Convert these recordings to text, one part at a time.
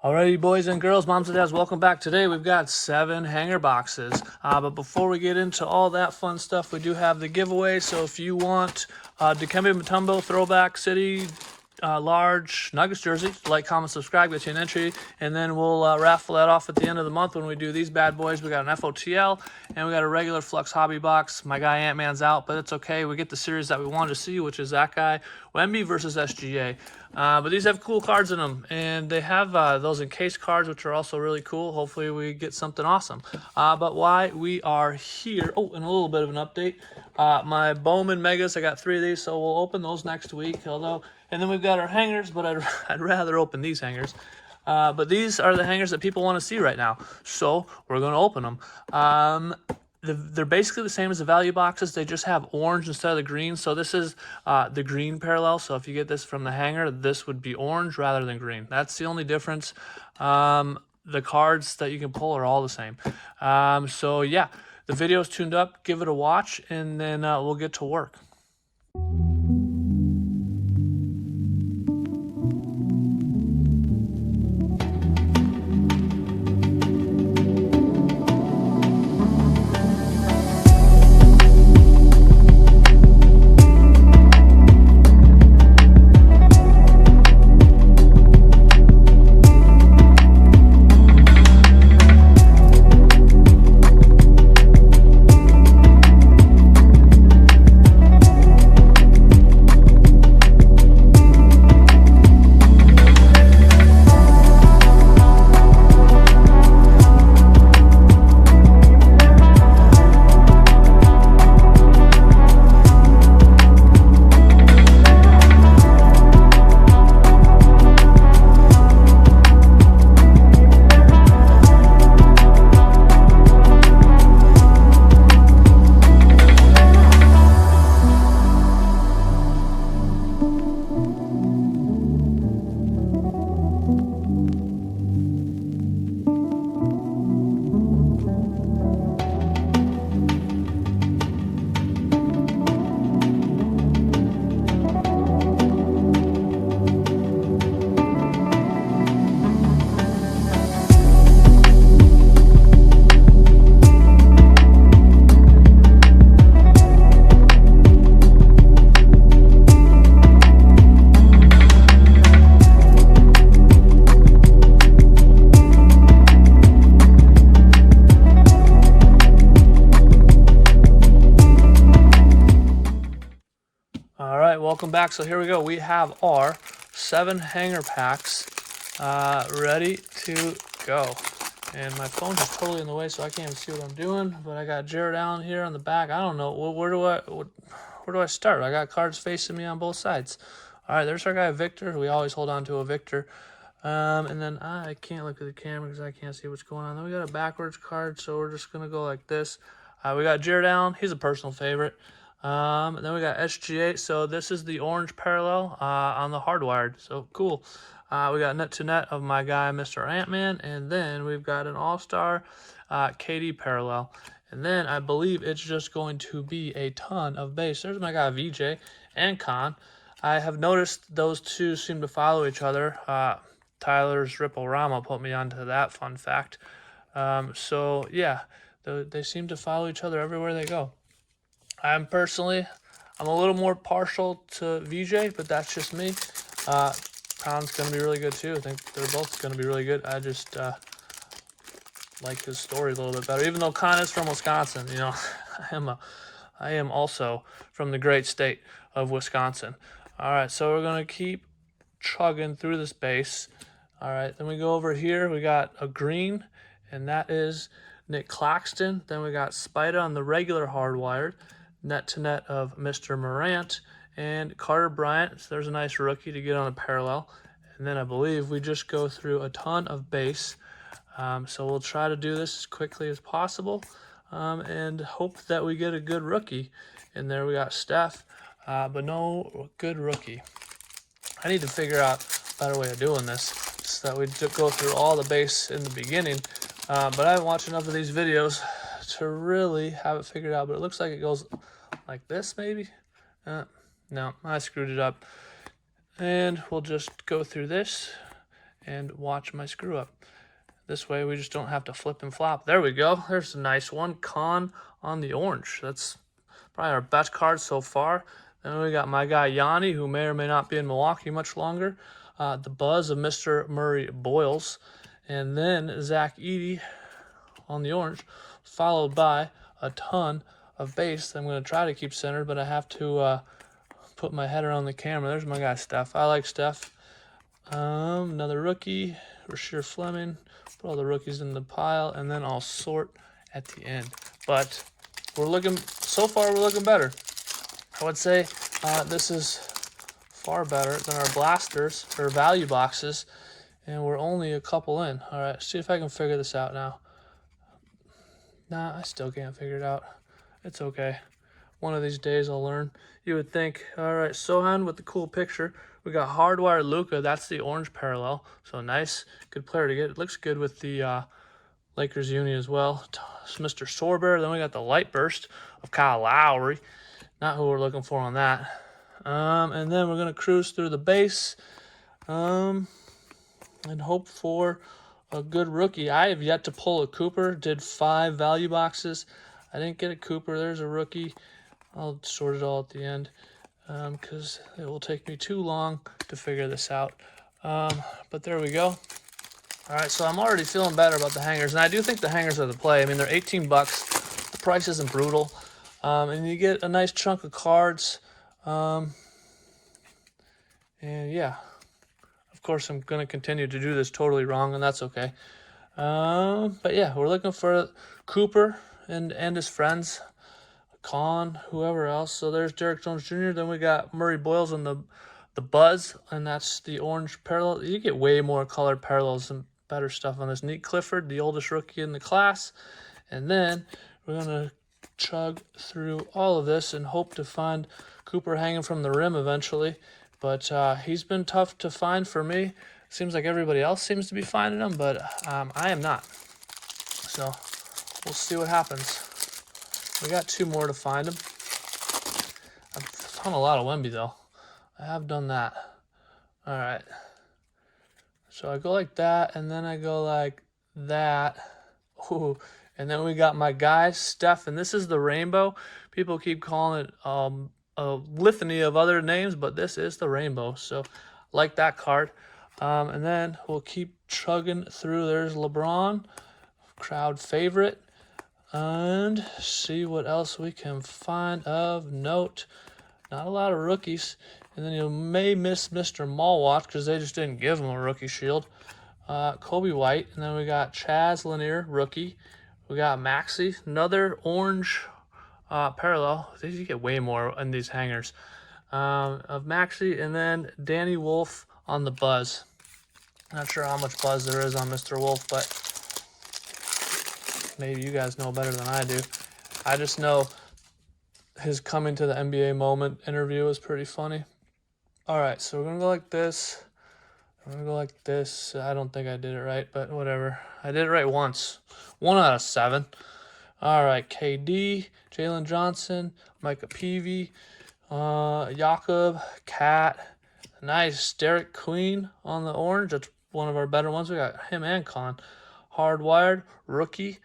Alrighty, boys and girls, moms and dads, welcome back. Today we've got 7 hanger boxes. But before we get into all that fun stuff, we do have the giveaway. So if you want Dikembe Mutombo Throwback City large Nuggets jersey, like, comment, subscribe, get you an entry, and then we'll raffle that off at the end of the month when we do these bad boys. We got an FOTL and we got a regular Flux Hobby box. My guy Ant-Man's out, but it's okay. We get the series that we wanted to see, which is that guy, Wemby versus SGA. But these have cool cards in them, and they have those encased cards, which are also really cool. Hopefully we get something awesome. But why we are here, oh, and a little bit of an update. My Bowman Megas, I got 3 of these, so we'll open those next week. And then we've got our hangers, but I'd rather open these hangers. But these are the hangers that people want to see right now, so we're going to open them. They're basically the same as the value boxes. They just have orange instead of the green. So this is the green parallel. So if you get this from the hanger, this would be orange rather than green. That's the only difference. The cards that you can pull are all the same. So yeah, the video's tuned up. Give it a watch, and then we'll get to work. Welcome back. So here we go. We have our 7 hanger packs ready to go. And my phone's just totally in the way, so I can't even see what I'm doing. But I got Jared Allen here on the back. I don't know. Where do I start? I got cards facing me on both sides. All right, there's our guy Victor. We always hold on to a Victor. And then I can't look at the camera because I can't see what's going on. Then we got a backwards card, so we're just going to go like this. We got Jared Allen. He's a personal favorite. And then we got SGA. So this is the orange parallel on the Hardwired. So cool. We got net to net of my guy, Mr. Ant-Man. And then we've got an all-star KD parallel. And then I believe it's just going to be a ton of base. There's my guy VJ and Khan. I have noticed those two seem to follow each other. Tyler's Ripple-Rama put me onto that fun fact. So yeah, they seem to follow each other everywhere they go. I'm a little more partial to VJ, but that's just me. Khan's going to be really good too. I think they're both going to be really good. I just like his story a little bit better. Even though Khan is from Wisconsin, you know, I am also from the great state of Wisconsin. All right, so we're going to keep chugging through this base. All right, then we go over here. We got a green, and that is Nick Claxton. Then we got Spida on the regular Hardwired. Net to net of Mr. Morant and Carter Bryant. So there's a nice rookie to get on a parallel. And then I believe we just go through a ton of base. So we'll try to do this as quickly as possible and hope that we get a good rookie. And there we got Steph, but no good rookie. I need to figure out a better way of doing this so that we go through all the base in the beginning. But I haven't watched enough of these videos to really have it figured out, but it looks like it goes like this maybe. No, I screwed it up. And we'll just go through this and watch my screw up. This way we just don't have to flip and flop. There we go. There's a nice one. Con on the orange. That's probably our best card so far. Then we got my guy Yanni, who may or may not be in Milwaukee much longer. The buzz of Mr. Murray Boyles. And then Zach Edey on the orange, followed by a ton of base. I'm going to try to keep centered, but I have to put my head around the camera. There's my guy Steph. I like Steph. Another rookie, Rasheer Fleming. Put all the rookies in the pile, and then I'll sort at the end. But so far we're looking better. I would say this is far better than our blasters or value boxes, and we're only a couple in. All right, see if I can figure this out now. Nah, I still can't figure it out. It's okay. One of these days I'll learn. You would think. All right, Sohan with the cool picture. We got Hardwired Luka. That's the orange parallel. So nice, good player to get. It looks good with the Lakers uni as well. Mr. Sorber. Then we got the light burst of Kyle Lowry. Not who we're looking for on that. And then we're going to cruise through the base and hope for a good rookie. I have yet to pull a Cooper. Did 5 value boxes. I didn't get a Cooper. There's a rookie. I'll sort it all at the end because it will take me too long to figure this out. But there we go. All right, so I'm already feeling better about the hangers. And I do think the hangers are the play. I mean, they're 18 bucks. The price isn't brutal. And you get a nice chunk of cards. And yeah, of course, I'm going to continue to do this totally wrong, and that's okay. But yeah, we're looking for Cooper and his friends, Con, whoever else. So there's Derek Jones Jr. Then we got Murray Boyles and the buzz, and that's the orange parallel. You get way more colored parallels and better stuff on this. Neat Clifford, the oldest rookie in the class. And then we're going to chug through all of this and hope to find Cooper hanging from the rim eventually. But he's been tough to find for me. Seems like everybody else seems to be finding him, but I am not. So we'll see what happens. We got 2 more to find him. I've found a lot of Wemby, though. I have done that. All right. So I go like that, and then I go like that. Ooh. And then we got my guy, Steph, and this is the rainbow. People keep calling it a litany of other names, but this is the rainbow. So like that card. And then we'll keep chugging through. There's LeBron, crowd favorite. And see what else we can find of note. Not a lot of rookies. And then you may miss Mr. Mallwatch because they just didn't give him a rookie shield. Kobe White. And then we got Chaz Lanier, rookie. We got Maxey, another orange parallel. You get way more in these hangers of Maxey. And then Danny Wolf on the buzz. Not sure how much buzz there is on Mr. Wolf, but maybe you guys know better than I do. I just know his coming to the NBA moment interview was pretty funny. All right, so we're going to go like this. We're going to go like this. I don't think I did it right, but whatever. I did it right once. 1 out of 7. All right, KD, Jalen Johnson, Micah Peavy, Jakob, Cat. Nice. Derek Queen on the orange. That's one of our better ones. We got him and Con. Hardwired, rookie.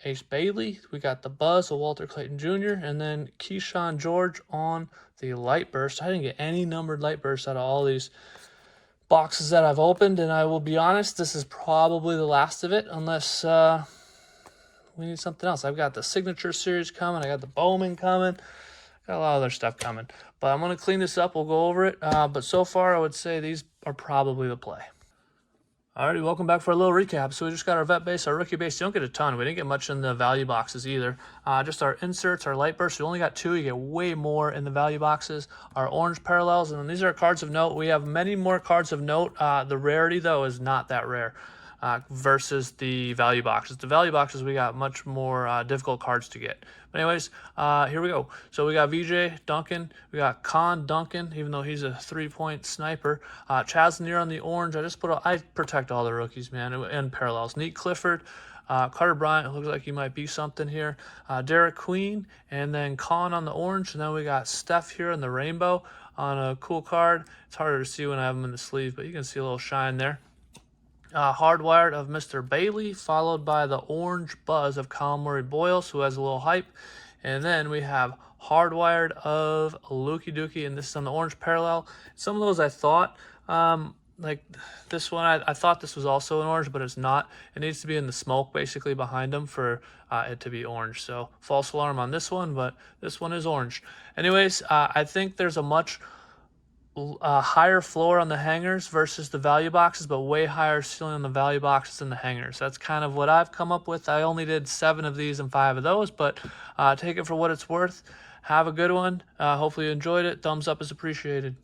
Ace Bailey. We got the buzz of Walter Clayton Jr. And then Keyshawn George on the light burst. I didn't get any numbered light bursts out of all these boxes that I've opened. And I will be honest, this is probably the last of it unless we need something else. I've got the signature series coming. I got the Bowman coming. Got a lot of other stuff coming. But I'm going to clean this up. We'll go over it. But so far, I would say these are probably the play. Alrighty, welcome back for a little recap. So we just got our vet base, our rookie base. You don't get a ton. We didn't get much in the value boxes either. Just our inserts, our light bursts. We only got 2. You get way more in the value boxes. Our orange parallels, and then these are cards of note. We have many more cards of note. The rarity, though, is not that rare versus the value boxes. The value boxes, we got much more difficult cards to get. But anyways, here we go. So we got VJ Duncan. We got Con Duncan, even though he's a 3-point sniper. Chaz Lanier on the orange. I protect all the rookies, man, and parallels. Neat Clifford. Carter Bryant, it looks like he might be something here. Derek Queen, and then Con on the orange. And then we got Steph here in the rainbow on a cool card. It's harder to see when I have him in the sleeve, but you can see a little shine there. Hardwired of Mr. Bailey, followed by the Orange Buzz of Colin Murray Boyles, who has a little hype. And then we have Hardwired of Lukey Dookie, and this is on the orange parallel. Some of those I thought, like this one, I thought this was also an orange, but it's not. It needs to be in the smoke basically behind them for it to be orange. So false alarm on this one, but this one is orange. Anyways, I think there's a much higher floor on the hangers versus the value boxes, but way higher ceiling on the value boxes than the hangers. That's kind of what I've come up with. I only did 7 of these and 5 of those, but take it for what it's worth. Have a good one. Hopefully you enjoyed it. Thumbs up is appreciated.